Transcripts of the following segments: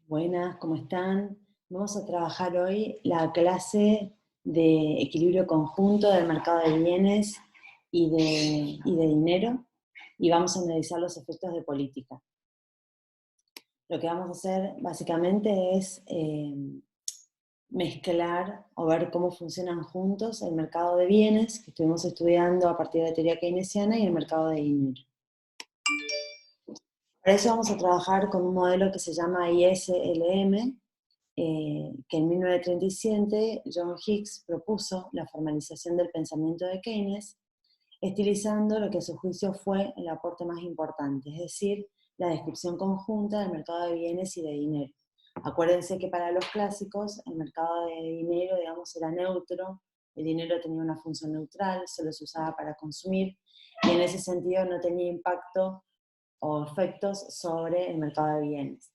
Buenas, ¿cómo están? Vamos a trabajar hoy la clase de equilibrio conjunto del mercado de bienes y de dinero, y vamos a analizar los efectos de política. Lo que vamos a hacer básicamente es mezclar o ver cómo funcionan juntos el mercado de bienes, que estuvimos estudiando a partir de la teoría keynesiana, y el mercado de dinero. Para eso vamos a trabajar con un modelo que se llama ISLM, que en 1937 John Hicks propuso la formalización del pensamiento de Keynes, estilizando lo que a su juicio fue el aporte más importante, es decir, la descripción conjunta del mercado de bienes y de dinero. Acuérdense que para los clásicos el mercado de dinero, digamos, era neutro, el dinero tenía una función neutral, solo se usaba para consumir, y en ese sentido no tenía impacto o efectos sobre el mercado de bienes.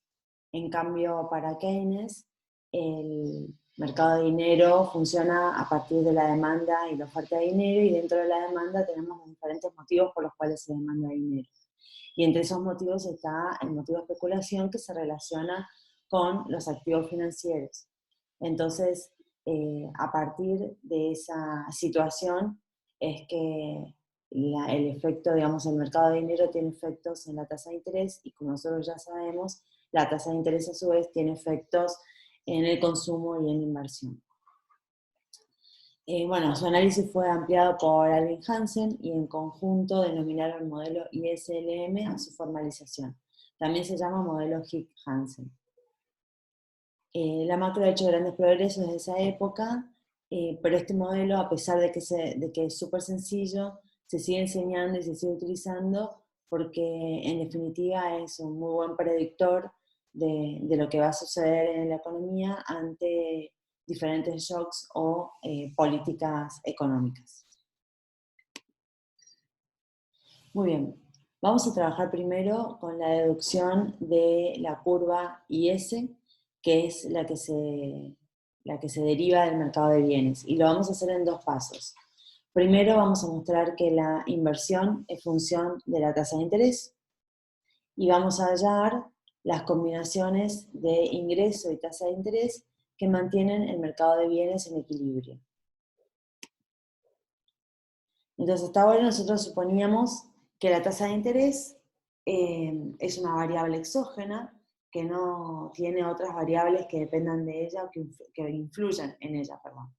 En cambio, para Keynes, el mercado de dinero funciona a partir de la demanda y la oferta de dinero, y dentro de la demanda tenemos los diferentes motivos por los cuales se demanda dinero. Y entre esos motivos está el motivo de especulación, que se relaciona con los activos financieros. Entonces, a partir de esa situación es que el efecto, digamos, el mercado de dinero tiene efectos en la tasa de interés, y como nosotros ya sabemos, la tasa de interés a su vez tiene efectos en el consumo y en la inversión. Bueno, su análisis fue ampliado por Alvin Hansen, y en conjunto denominaron el modelo ISLM a su formalización. También se llama modelo Hicks-Hansen. La macro ha hecho grandes progresos desde esa época, pero este modelo, a pesar de que es súper sencillo, se sigue enseñando y se sigue utilizando porque en definitiva es un muy buen predictor de lo que va a suceder en la economía ante diferentes shocks o políticas económicas. Muy bien, vamos a trabajar primero con la deducción de la curva IS, que es la que se deriva del mercado de bienes, y lo vamos a hacer en dos pasos. Primero vamos a mostrar que la inversión es función de la tasa de interés, y vamos a hallar las combinaciones de ingreso y tasa de interés que mantienen el mercado de bienes en equilibrio. Entonces, hasta ahora nosotros suponíamos que la tasa de interés es una variable exógena, que no tiene otras variables que dependan de ella o que influyan en ella, perdón.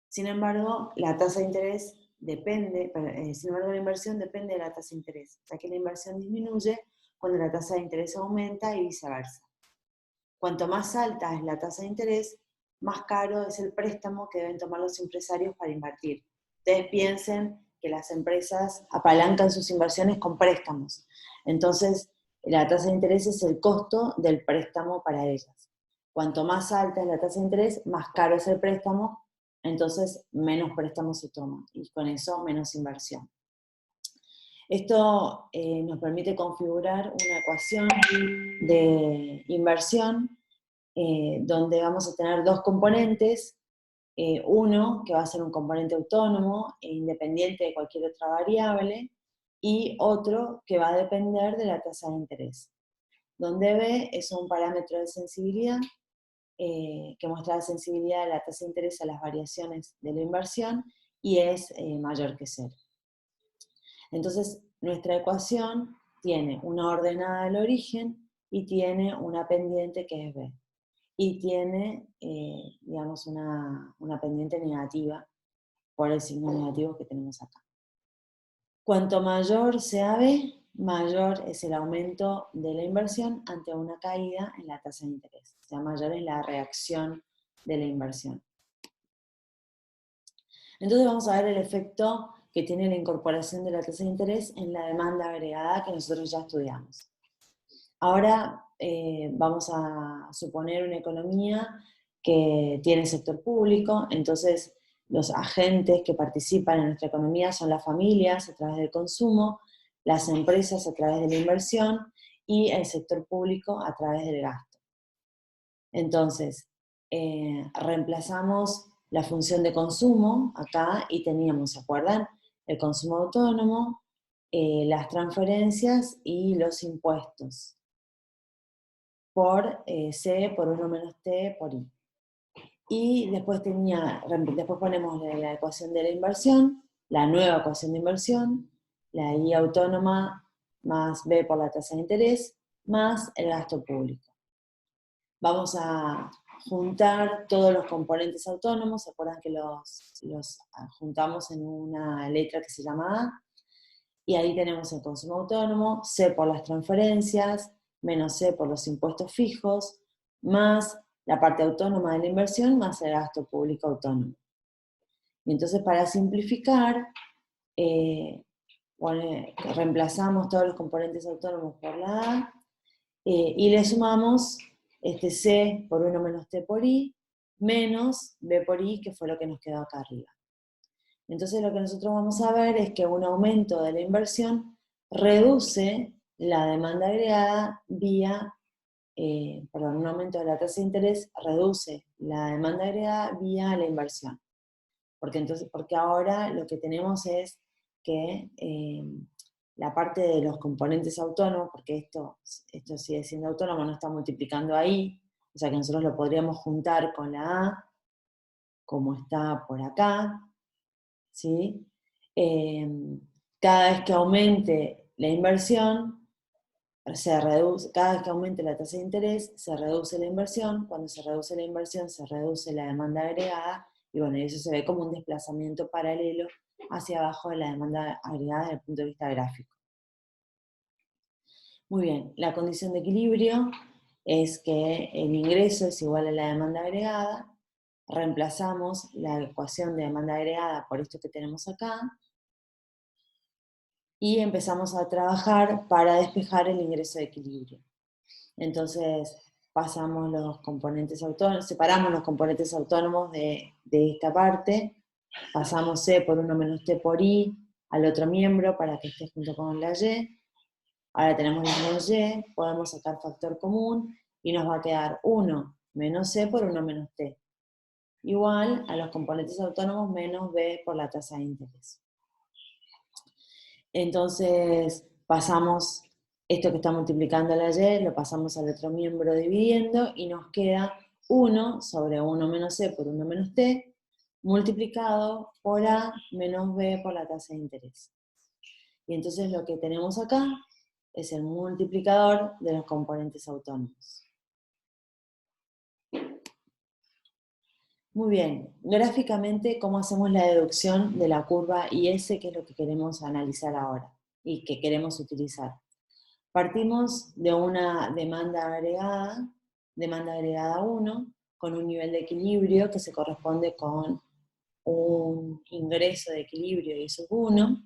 Sin embargo, la tasa de interés sin embargo, la inversión depende de la tasa de interés, ya que la inversión disminuye cuando la tasa de interés aumenta y viceversa. Cuanto más alta es la tasa de interés, más caro es el préstamo que deben tomar los empresarios para invertir. Ustedes piensen que las empresas apalancan sus inversiones con préstamos. Entonces, la tasa de interés es el costo del préstamo para ellas. Cuanto más alta es la tasa de interés, más caro es el préstamo, entonces menos préstamos se toman, y con eso menos inversión. Esto nos permite configurar una ecuación de inversión donde vamos a tener dos componentes, uno que va a ser un componente autónomo e independiente de cualquier otra variable, y otro que va a depender de la tasa de interés, donde B es un parámetro de sensibilidad que muestra la sensibilidad de la tasa de interés a las variaciones de la inversión, y es mayor que cero. Entonces, nuestra ecuación tiene una ordenada al origen y tiene una pendiente que es B. Y tiene, digamos, una pendiente negativa por el signo negativo que tenemos acá. Cuanto mayor sea B, mayor es el aumento de la inversión ante una caída en la tasa de interés. O sea, mayor es la reacción de la inversión. Entonces vamos a ver el efecto que tiene la incorporación de la tasa de interés en la demanda agregada, que nosotros ya estudiamos. Ahora vamos a suponer una economía que tiene sector público, entonces los agentes que participan en nuestra economía son las familias a través del consumo, las empresas a través de la inversión, y el sector público a través del gasto. Entonces, reemplazamos la función de consumo acá, y teníamos, ¿se acuerdan? El consumo autónomo, las transferencias y los impuestos. por C por 1 menos T por I. Y después ponemos la ecuación de la inversión, la nueva ecuación de inversión, la I autónoma más B por la tasa de interés, más el gasto público. Vamos a juntar todos los componentes autónomos, ¿se acuerdan que los juntamos en una letra que se llama A? Y ahí tenemos el consumo autónomo, C por las transferencias, menos C por los impuestos fijos, más la parte autónoma de la inversión, más el gasto público autónomo. Y entonces, para simplificar, reemplazamos todos los componentes autónomos por la A, y le sumamos este C por 1 menos T por I, menos B por I, que fue lo que nos quedó acá arriba. Entonces lo que nosotros vamos a ver es que un aumento de la inversión reduce la demanda agregada un aumento de la tasa de interés reduce la demanda agregada vía la inversión. Porque ahora lo que tenemos es que la parte de los componentes autónomos, porque esto sigue siendo autónomo, no está multiplicando ahí, o sea que nosotros lo podríamos juntar con la A, como está por acá, ¿sí? Cada vez que aumente la inversión, cada vez que aumente la tasa de interés, se reduce la inversión, cuando se reduce la inversión, se reduce la demanda agregada, y bueno, eso se ve como un desplazamiento paralelo hacia abajo de la demanda agregada desde el punto de vista gráfico. Muy bien, la condición de equilibrio es que el ingreso es igual a la demanda agregada, reemplazamos la ecuación de demanda agregada por esto que tenemos acá, y empezamos a trabajar para despejar el ingreso de equilibrio. Entonces, separamos los componentes autónomos de esta parte, pasamos C por 1 menos T por I al otro miembro para que esté junto con la Y. Ahora tenemos la menos Y, podemos sacar factor común y nos va a quedar 1 menos C por 1 menos T, igual a los componentes autónomos menos B por la tasa de interés. Entonces pasamos esto que está multiplicando la Y, lo pasamos al otro miembro dividiendo y nos queda 1 sobre 1 menos C por 1 menos T multiplicado por A menos B por la tasa de interés. Y entonces lo que tenemos acá es el multiplicador de los componentes autónomos. Muy bien, gráficamente, ¿cómo hacemos la deducción de la curva IS, que es lo que queremos analizar ahora y que queremos utilizar? Partimos de una demanda agregada 1, con un nivel de equilibrio que se corresponde con un ingreso de equilibrio I sub 1.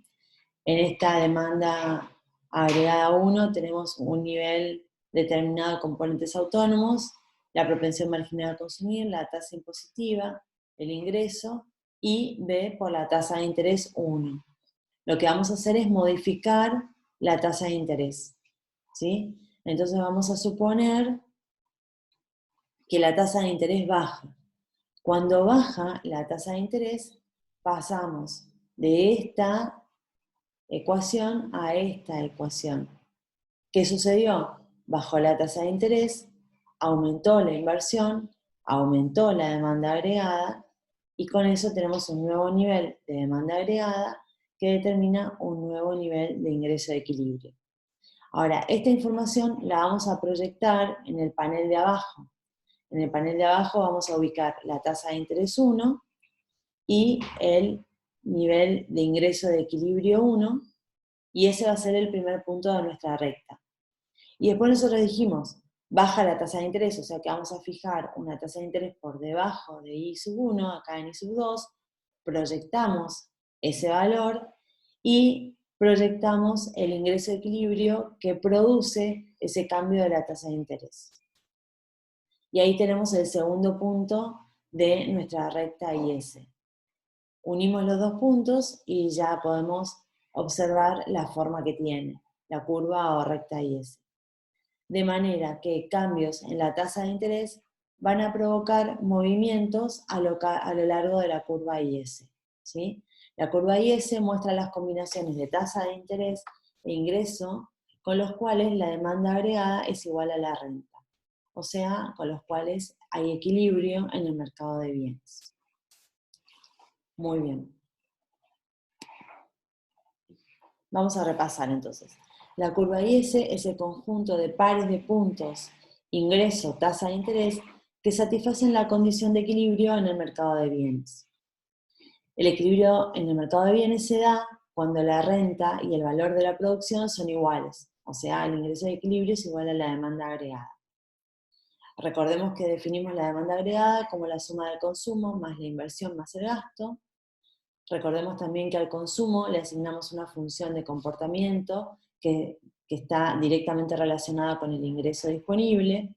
En esta demanda agregada 1 tenemos un nivel determinado de componentes autónomos, la propensión marginal a consumir, la tasa impositiva, el ingreso, y B por la tasa de interés 1. Lo que vamos a hacer es modificar la tasa de interés, ¿sí? Entonces vamos a suponer que la tasa de interés baja. Cuando baja la tasa de interés, pasamos de esta ecuación a esta ecuación. ¿Qué sucedió? Bajó la tasa de interés, aumentó la inversión, aumentó la demanda agregada, y con eso tenemos un nuevo nivel de demanda agregada que determina un nuevo nivel de ingreso de equilibrio. Ahora, esta información la vamos a proyectar en el panel de abajo. En el panel de abajo vamos a ubicar la tasa de interés 1 y el nivel de ingreso de equilibrio 1, y ese va a ser el primer punto de nuestra recta. Y después nosotros dijimos, baja la tasa de interés, o sea que vamos a fijar una tasa de interés por debajo de I sub 1, acá en I sub 2, proyectamos ese valor y proyectamos el ingreso de equilibrio que produce ese cambio de la tasa de interés. Y ahí tenemos el segundo punto de nuestra recta IS. Unimos los dos puntos y ya podemos observar la forma que tiene, la curva o recta IS. De manera que cambios en la tasa de interés van a provocar movimientos a lo largo de la curva IS, ¿sí? La curva IS muestra las combinaciones de tasa de interés e ingreso con los cuales la demanda agregada es igual a la renta. o sea, con los cuales hay equilibrio en el mercado de bienes. Muy bien. Vamos a repasar entonces. La curva IS es el conjunto de pares de puntos, ingreso, tasa de interés, que satisfacen la condición de equilibrio en el mercado de bienes. El equilibrio en el mercado de bienes se da cuando la renta y el valor de la producción son iguales, o sea, el ingreso de equilibrio es igual a la demanda agregada. Recordemos que definimos la demanda agregada como la suma del consumo más la inversión más el gasto. Recordemos también que al consumo le asignamos una función de comportamiento que está directamente relacionada con el ingreso disponible.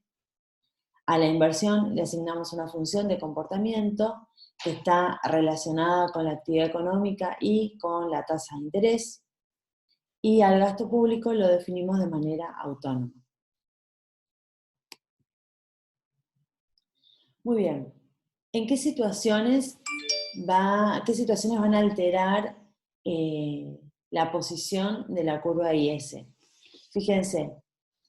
A la inversión le asignamos una función de comportamiento que está relacionada con la actividad económica y con la tasa de interés. Y al gasto público lo definimos de manera autónoma. Muy bien. ¿En qué situaciones van a alterar la posición de la curva IS? Fíjense,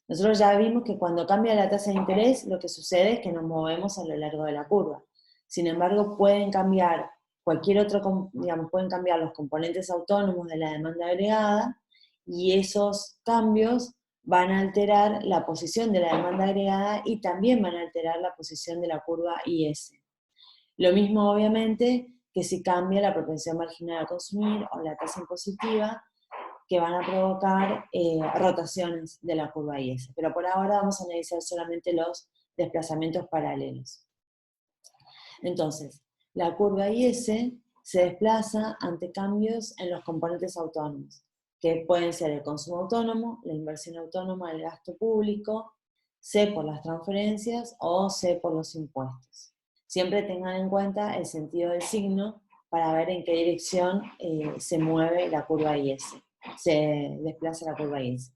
nosotros ya vimos que cuando cambia la tasa de interés, lo que sucede es que nos movemos a lo largo de la curva. Sin embargo, pueden cambiar pueden cambiar los componentes autónomos de la demanda agregada, y esos cambios van a alterar la posición de la demanda agregada y también van a alterar la posición de la curva IS. Lo mismo, obviamente, que si cambia la propensión marginal a consumir o la tasa impositiva, que van a provocar rotaciones de la curva IS. Pero por ahora vamos a analizar solamente los desplazamientos paralelos. Entonces, la curva IS se desplaza ante cambios en los componentes autónomos, que pueden ser el consumo autónomo, la inversión autónoma, el gasto público, C por las transferencias o C por los impuestos. Siempre tengan en cuenta el sentido del signo para ver en qué dirección se mueve la curva IS, se desplaza la curva IS.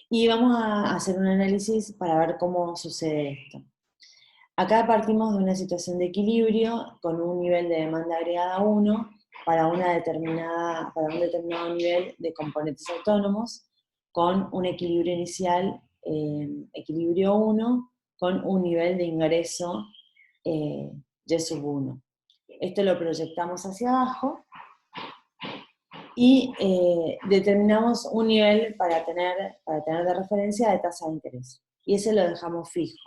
Y vamos a hacer un análisis para ver cómo sucede esto. Acá partimos de una situación de equilibrio con un nivel de demanda agregada 1 para un determinado nivel de componentes autónomos, con un equilibrio inicial, equilibrio 1, con un nivel de ingreso Y sub 1. Esto lo proyectamos hacia abajo y determinamos un nivel para tener de referencia de tasa de interés. Y ese lo dejamos fijo.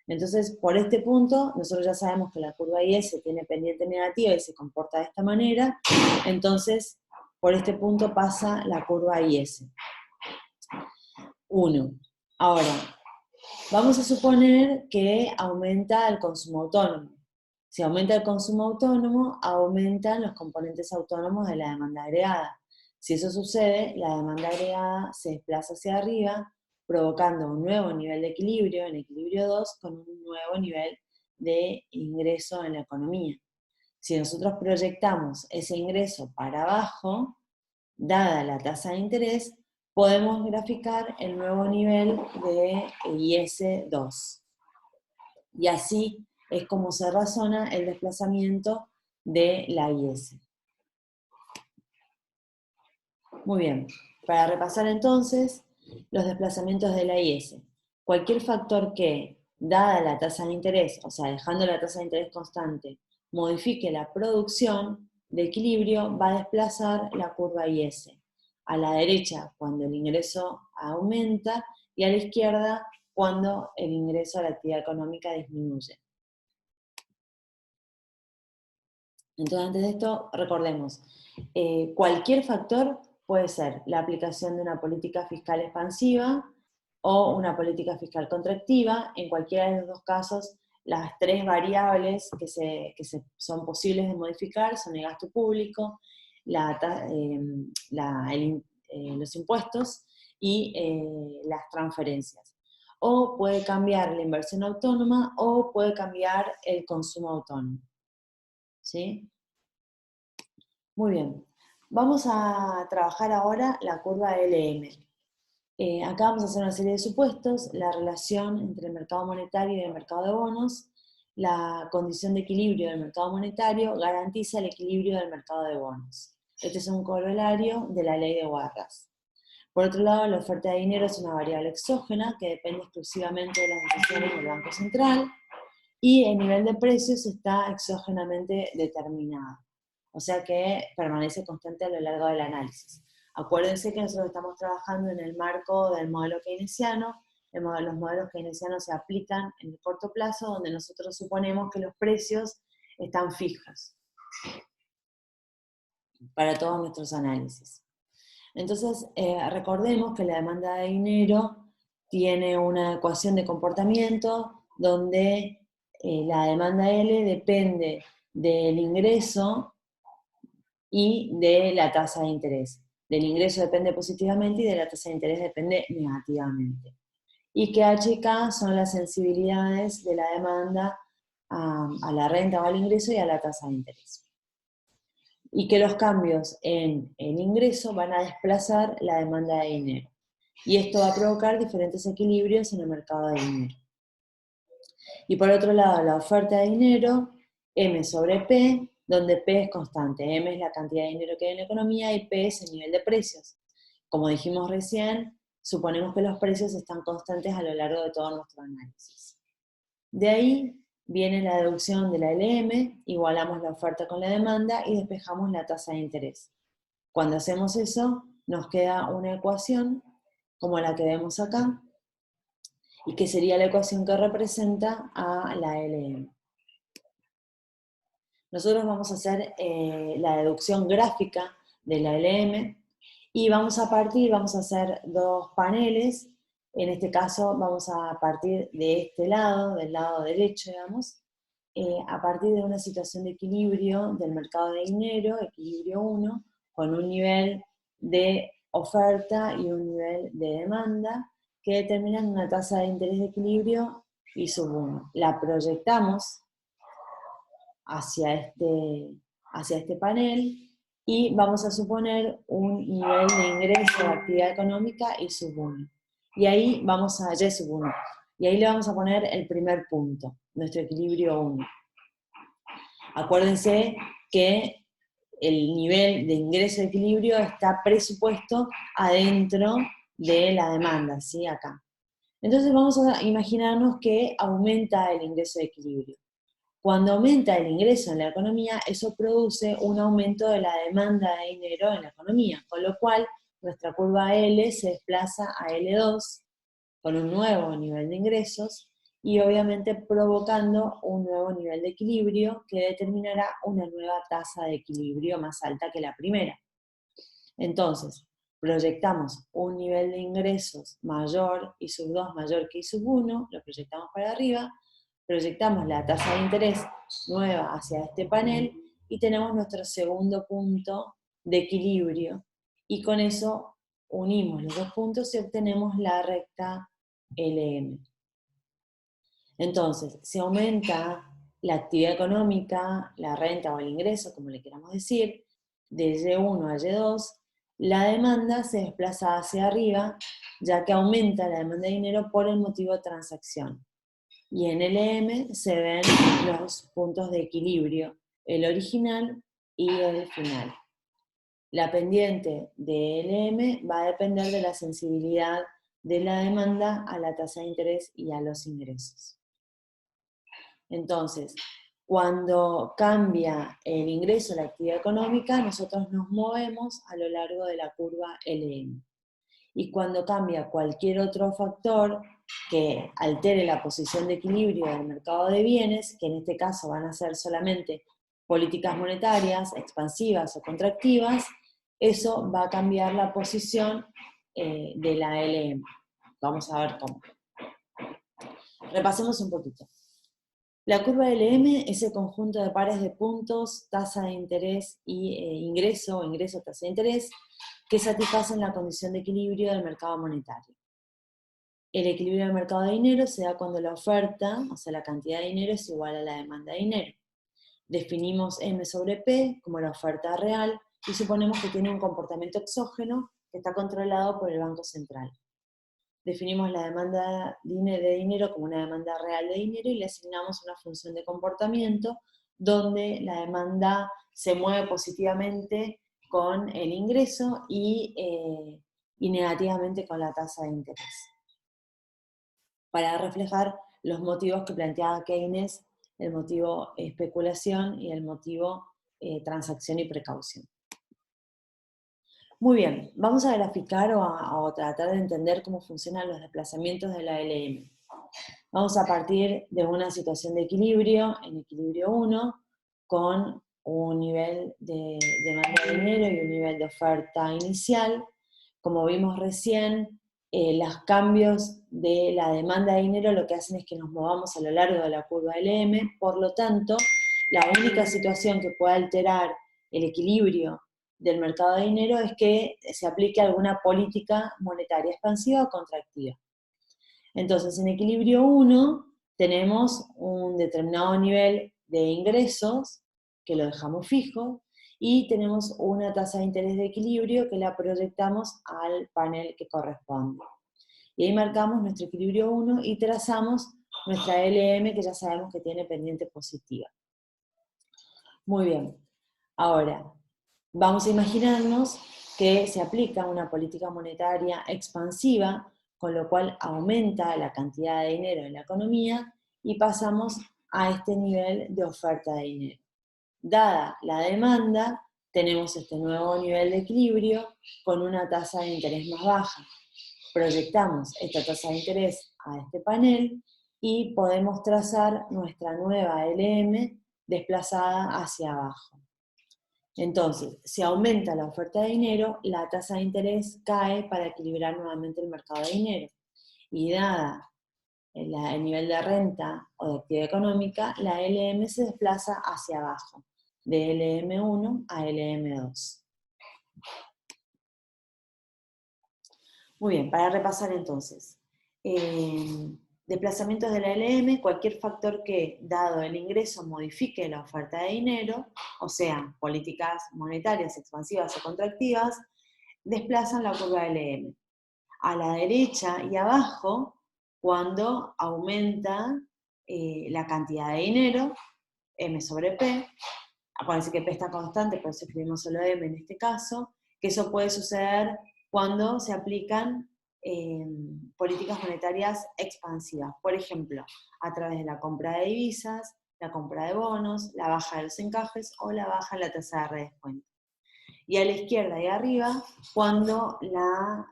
Entonces, por este punto, nosotros ya sabemos que la curva IS tiene pendiente negativa y se comporta de esta manera. Entonces, por este punto pasa la curva IS. 1. Ahora, vamos a suponer que aumenta el consumo autónomo. Si aumenta el consumo autónomo, aumentan los componentes autónomos de la demanda agregada. Si eso sucede, la demanda agregada se desplaza hacia arriba, provocando un nuevo nivel de equilibrio, en equilibrio 2, con un nuevo nivel de ingreso en la economía. Si nosotros proyectamos ese ingreso para abajo, dada la tasa de interés, podemos graficar el nuevo nivel de IS2. Y así es como se razona el desplazamiento de la IS. Muy bien, para repasar entonces los desplazamientos de la IS. Cualquier factor que, dada la tasa de interés, o sea, dejando la tasa de interés constante, modifique la producción de equilibrio, va a desplazar la curva IS. A la derecha cuando el ingreso aumenta y a la izquierda cuando el ingreso a la actividad económica disminuye. Entonces, antes de esto, recordemos, cualquier factor puede ser la aplicación de una política fiscal expansiva o una política fiscal contractiva. En cualquiera de los dos casos, las tres variables que son posibles de modificar son el gasto público, los impuestos y las transferencias. O puede cambiar la inversión autónoma o puede cambiar el consumo autónomo. ¿Sí? Muy bien. Vamos a trabajar ahora la curva LM. Acá vamos a hacer una serie de supuestos, la relación entre el mercado monetario y el mercado de bonos. La condición de equilibrio del mercado monetario garantiza el equilibrio del mercado de bonos. Este es un corolario de la ley de Warras. Por otro lado, la oferta de dinero es una variable exógena que depende exclusivamente de las decisiones del Banco Central, y el nivel de precios está exógenamente determinado, o sea que permanece constante a lo largo del análisis. Acuérdense que nosotros estamos trabajando en el marco del modelo keynesiano. Los modelos keynesianos se aplican en el corto plazo, donde nosotros suponemos que los precios están fijos para todos nuestros análisis. Entonces, recordemos que la demanda de dinero tiene una ecuación de comportamiento donde la demanda L depende del ingreso y de la tasa de interés. Del ingreso depende positivamente y de la tasa de interés depende negativamente. Y que H y K son las sensibilidades de la demanda a la renta o al ingreso y a la tasa de interés. Y que los cambios en el ingreso van a desplazar la demanda de dinero. Y esto va a provocar diferentes equilibrios en el mercado de dinero. Y por otro lado, la oferta de dinero, M sobre P, donde P es constante. M es la cantidad de dinero que hay en la economía y P es el nivel de precios. Como dijimos recién, suponemos que los precios están constantes a lo largo de todo nuestro análisis. De ahí viene la deducción de la LM, igualamos la oferta con la demanda y despejamos la tasa de interés. Cuando hacemos eso, nos queda una ecuación como la que vemos acá, y que sería la ecuación que representa a la LM. Nosotros vamos a hacer la deducción gráfica de la LM y vamos a hacer dos paneles. En este caso vamos a partir de este lado, del lado derecho, digamos, a partir de una situación de equilibrio del mercado de dinero, equilibrio 1, con un nivel de oferta y un nivel de demanda, que determinan una tasa de interés de equilibrio y sub 1. La proyectamos hacia este panel y vamos a suponer un nivel de ingreso de actividad económica y sub 1. Y ahí vamos a Y sub 1. Y ahí le vamos a poner el primer punto, nuestro equilibrio 1. Acuérdense que el nivel de ingreso de equilibrio está presupuesto adentro de la demanda, ¿sí? Acá. Entonces vamos a imaginarnos que aumenta el ingreso de equilibrio. Cuando aumenta el ingreso en la economía, eso produce un aumento de la demanda de dinero en la economía, con lo cual nuestra curva L se desplaza a L2 con un nuevo nivel de ingresos y obviamente provocando un nuevo nivel de equilibrio que determinará una nueva tasa de equilibrio más alta que la primera. Entonces, proyectamos un nivel de ingresos mayor, I sub 2 mayor que I sub 1, lo proyectamos para arriba, proyectamos la tasa de interés nueva hacia este panel y tenemos nuestro segundo punto de equilibrio, y con eso unimos los dos puntos y obtenemos la recta LM. Entonces, si aumenta la actividad económica, la renta o el ingreso, como le queramos decir, de Y1 a Y2, la demanda se desplaza hacia arriba, ya que aumenta la demanda de dinero por el motivo de transacción. Y en LM se ven los puntos de equilibrio, el original y el final. La pendiente de LM va a depender de la sensibilidad de la demanda a la tasa de interés y a los ingresos. Entonces, cuando cambia el ingreso, la actividad económica, nosotros nos movemos a lo largo de la curva LM. Y cuando cambia cualquier otro factor que altere la posición de equilibrio del mercado de bienes, que en este caso van a ser solamente políticas monetarias, expansivas o contractivas, eso va a cambiar la posición de la LM. Vamos a ver cómo. Repasemos un poquito. La curva LM es el conjunto de pares de puntos, tasa de interés y ingreso, o ingreso, tasa de interés, que satisfacen la condición de equilibrio del mercado monetario. El equilibrio del mercado de dinero se da cuando la oferta, o sea, la cantidad de dinero es igual a la demanda de dinero. Definimos M sobre P como la oferta real y suponemos que tiene un comportamiento exógeno que está controlado por el Banco Central. Definimos la demanda de dinero como una demanda real de dinero y le asignamos una función de comportamiento donde la demanda se mueve positivamente con el ingreso y y negativamente con la tasa de interés, para reflejar los motivos que planteaba Keynes, el motivo especulación y el motivo transacción y precaución. Muy bien, vamos a graficar o tratar de entender cómo funcionan los desplazamientos de la LM. Vamos a partir de una situación de equilibrio, en equilibrio 1, con un nivel de demanda de dinero y un nivel de oferta inicial. Como vimos recién, los cambios de la demanda de dinero lo que hacen es que nos movamos a lo largo de la curva LM, por lo tanto, la única situación que puede alterar el equilibrio del mercado de dinero es que se aplique alguna política monetaria expansiva o contractiva. Entonces, en equilibrio 1 tenemos un determinado nivel de ingresos, que lo dejamos fijo, y tenemos una tasa de interés de equilibrio que la proyectamos al panel que corresponde. Y ahí marcamos nuestro equilibrio 1 y trazamos nuestra LM, que ya sabemos que tiene pendiente positiva. Muy bien. Ahora, vamos a imaginarnos que se aplica una política monetaria expansiva, con lo cual aumenta la cantidad de dinero en la economía y pasamos a este nivel de oferta de dinero. Dada la demanda, tenemos este nuevo nivel de equilibrio con una tasa de interés más baja. Proyectamos esta tasa de interés a este panel y podemos trazar nuestra nueva LM desplazada hacia abajo. Entonces, si aumenta la oferta de dinero, la tasa de interés cae para equilibrar nuevamente el mercado de dinero. Y dada el nivel de renta o de actividad económica, la LM se desplaza hacia abajo, de LM1 a LM2. Muy bien, para repasar entonces. Desplazamientos de la LM, cualquier factor que, dado el ingreso, modifique la oferta de dinero, o sea, políticas monetarias expansivas o contractivas, desplazan la curva LM. A la derecha y abajo, cuando aumenta la cantidad de dinero, M sobre P, acuérdense que P está constante, por eso escribimos solo M en este caso, que eso puede suceder cuando se aplican políticas monetarias expansivas. Por ejemplo, a través de la compra de divisas, la compra de bonos, la baja de los encajes o la baja de la tasa de redescuento. Y a la izquierda y arriba, cuando la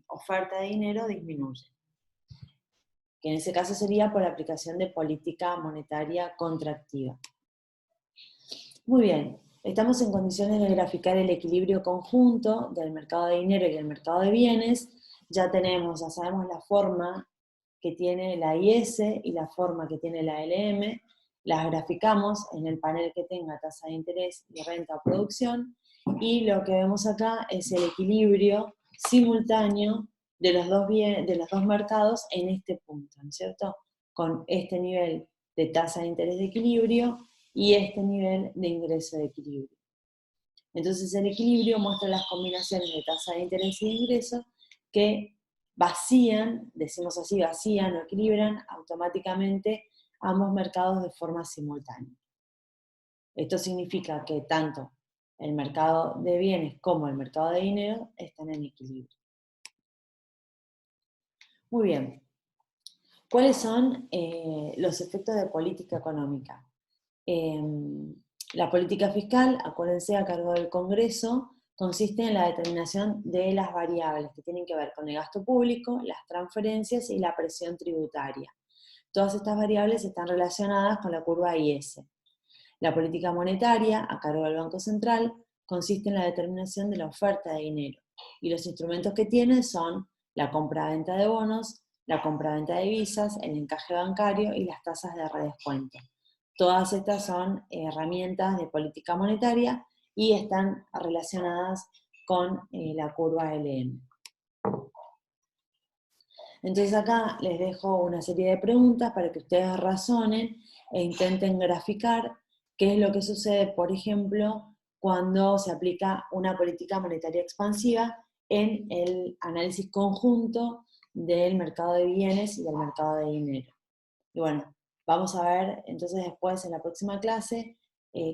oferta de dinero disminuye. Que en ese caso sería por la aplicación de política monetaria contractiva. Muy bien, estamos en condiciones de graficar el equilibrio conjunto del mercado de dinero y el mercado de bienes. Ya sabemos la forma que tiene la IS y la forma que tiene la LM. Las graficamos en el panel que tenga tasa de interés y renta o producción. Y lo que vemos acá es el equilibrio simultáneo de los dos mercados en este punto, ¿no es cierto? Con este nivel de tasa de interés de equilibrio y este nivel de ingreso de equilibrio. Entonces el equilibrio muestra las combinaciones de tasa de interés y de ingreso que vacían, decimos así, vacían o equilibran automáticamente ambos mercados de forma simultánea. Esto significa que tanto el mercado de bienes como el mercado de dinero están en equilibrio. Muy bien. ¿Cuáles son los efectos de política económica? La política fiscal, acuérdense, a cargo del Congreso, consiste en la determinación de las variables que tienen que ver con el gasto público, las transferencias y la presión tributaria. Todas estas variables están relacionadas con la curva IS. La política monetaria, a cargo del Banco Central, consiste en la determinación de la oferta de dinero, y los instrumentos que tiene son la compra-venta de bonos, la compra-venta de divisas, el encaje bancario y las tasas de redescuento. Todas estas son herramientas de política monetaria y están relacionadas con la curva LM. Entonces acá les dejo una serie de preguntas para que ustedes razonen e intenten graficar qué es lo que sucede, por ejemplo, cuando se aplica una política monetaria expansiva en el análisis conjunto del mercado de bienes y del mercado de dinero. Y bueno, vamos a ver entonces después en la próxima clase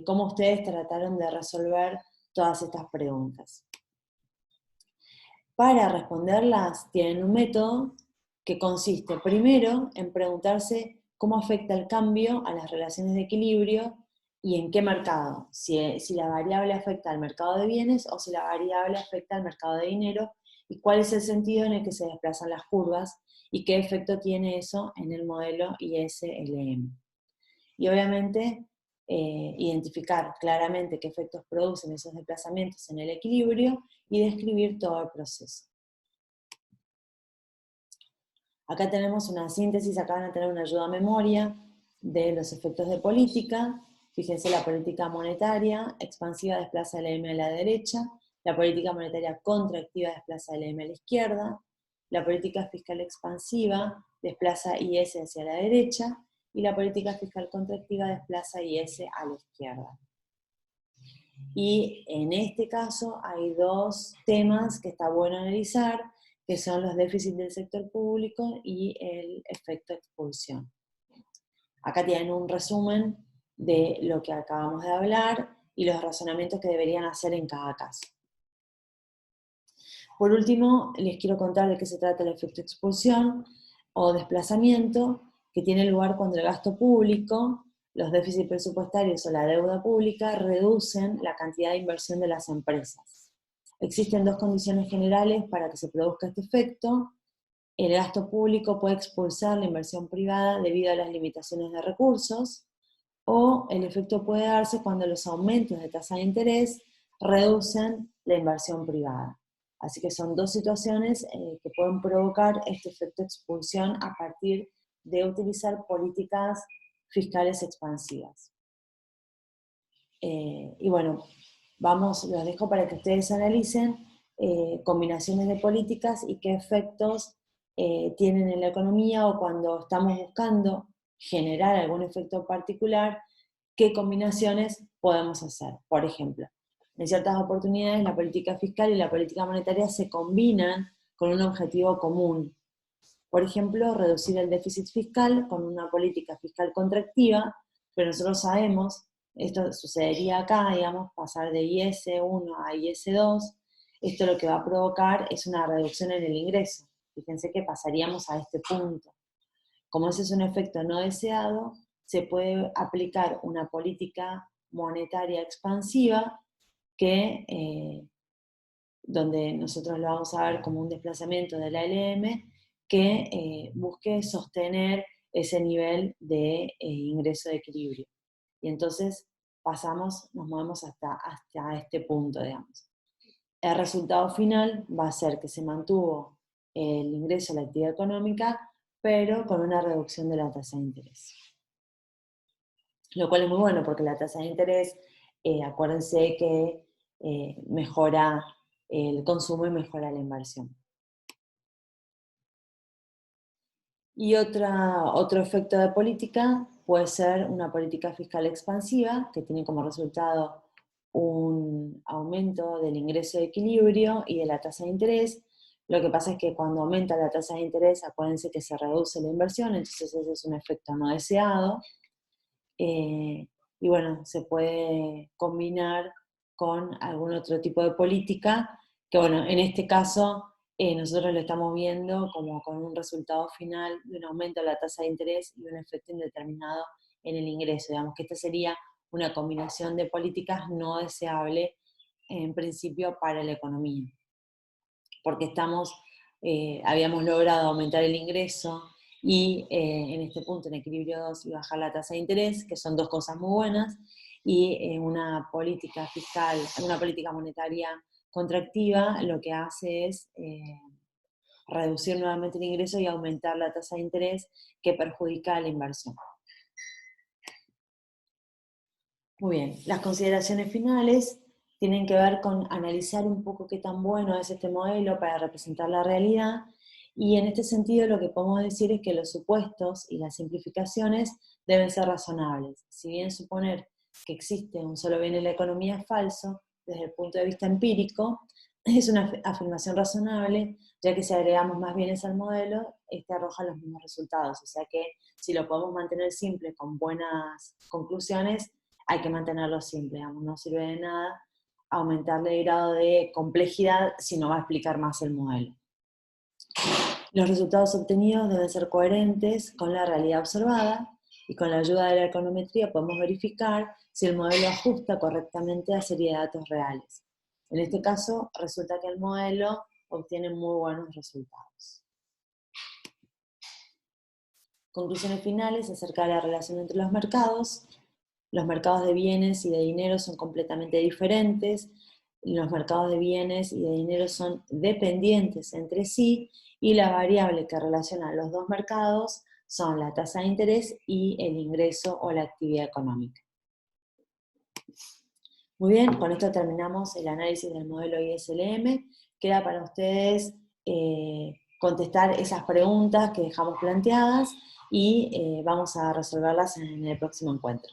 cómo ustedes trataron de resolver todas estas preguntas. Para responderlas tienen un método que consiste primero en preguntarse cómo afecta el cambio a las relaciones de equilibrio y en qué mercado, si la variable afecta al mercado de bienes o si la variable afecta al mercado de dinero, y cuál es el sentido en el que se desplazan las curvas y qué efecto tiene eso en el modelo ISLM. Y obviamente identificar claramente qué efectos producen esos desplazamientos en el equilibrio y describir todo el proceso. Acá tenemos una síntesis, acá van a tener una ayuda a memoria de los efectos de política. Fíjense, la política monetaria expansiva desplaza el M a la derecha, la política monetaria contractiva desplaza el M a la izquierda, la política fiscal expansiva desplaza IS hacia la derecha, y la política fiscal contractiva desplaza IS a la izquierda. Y en este caso hay dos temas que está bueno analizar, que son los déficits del sector público y el efecto expulsión. Acá tienen un resumen de lo que acabamos de hablar y los razonamientos que deberían hacer en cada caso. Por último, les quiero contar de qué se trata el efecto expulsión o desplazamiento, que tiene lugar cuando el gasto público, los déficits presupuestarios o la deuda pública reducen la cantidad de inversión de las empresas. Existen dos condiciones generales para que se produzca este efecto. El gasto público puede expulsar la inversión privada debido a las limitaciones de recursos, o el efecto puede darse cuando los aumentos de tasa de interés reducen la inversión privada. Así que son dos situaciones que pueden provocar este efecto de expulsión a partir de utilizar políticas fiscales expansivas. Y bueno, los dejo para que ustedes analicen combinaciones de políticas y qué efectos tienen en la economía, o cuando estamos buscando generar algún efecto particular, qué combinaciones podemos hacer. Por ejemplo, en ciertas oportunidades la política fiscal y la política monetaria se combinan con un objetivo común. Por ejemplo, reducir el déficit fiscal con una política fiscal contractiva, pero nosotros sabemos, esto sucedería acá, digamos, pasar de IS1 a IS2, esto lo que va a provocar es una reducción en el ingreso. Fíjense que pasaríamos a este punto. Como ese es un efecto no deseado, se puede aplicar una política monetaria expansiva donde nosotros lo vamos a ver como un desplazamiento de la LM, que busque sostener ese nivel de ingreso de equilibrio. Y entonces nos movemos hasta este punto, digamos. El resultado final va a ser que se mantuvo el ingreso a la actividad económica, pero con una reducción de la tasa de interés. Lo cual es muy bueno, porque la tasa de interés, acuérdense que mejora el consumo y mejora la inversión. Y otro efecto de política puede ser una política fiscal expansiva, que tiene como resultado un aumento del ingreso de equilibrio y de la tasa de interés. Lo que pasa es que cuando aumenta la tasa de interés, acuérdense que se reduce la inversión, entonces ese es un efecto no deseado. Y bueno, se puede combinar con algún otro tipo de política, que bueno, en este caso nosotros lo estamos viendo como con un resultado final de un aumento de la tasa de interés y un efecto indeterminado en el ingreso. Digamos que esta sería una combinación de políticas no deseable en principio para la economía, porque habíamos logrado aumentar el ingreso y en este punto en equilibrio 2 y bajar la tasa de interés, que son dos cosas muy buenas, y una política fiscal, una política monetaria contractiva lo que hace es reducir nuevamente el ingreso y aumentar la tasa de interés, que perjudica a la inversión. Muy bien, las consideraciones finales tienen que ver con analizar un poco qué tan bueno es este modelo para representar la realidad, y en este sentido lo que podemos decir es que los supuestos y las simplificaciones deben ser razonables. Si bien suponer que existe un solo bien en la economía es falso, desde el punto de vista empírico, es una afirmación razonable, ya que si agregamos más bienes al modelo, este arroja los mismos resultados. O sea que si lo podemos mantener simple con buenas conclusiones, hay que mantenerlo simple, digamos, no sirve de nada aumentarle el grado de complejidad si no va a explicar más el modelo. Los resultados obtenidos deben ser coherentes con la realidad observada, y con la ayuda de la econometría podemos verificar si el modelo ajusta correctamente a serie de datos reales. En este caso, resulta que el modelo obtiene muy buenos resultados. Conclusiones finales acerca de la relación entre los mercados. Los mercados de bienes y de dinero son completamente diferentes. Los mercados de bienes y de dinero son dependientes entre sí, y la variable que relaciona los dos mercados son la tasa de interés y el ingreso o la actividad económica. Muy bien, con esto terminamos el análisis del modelo ISLM. Queda para ustedes contestar esas preguntas que dejamos planteadas y vamos a resolverlas en el próximo encuentro.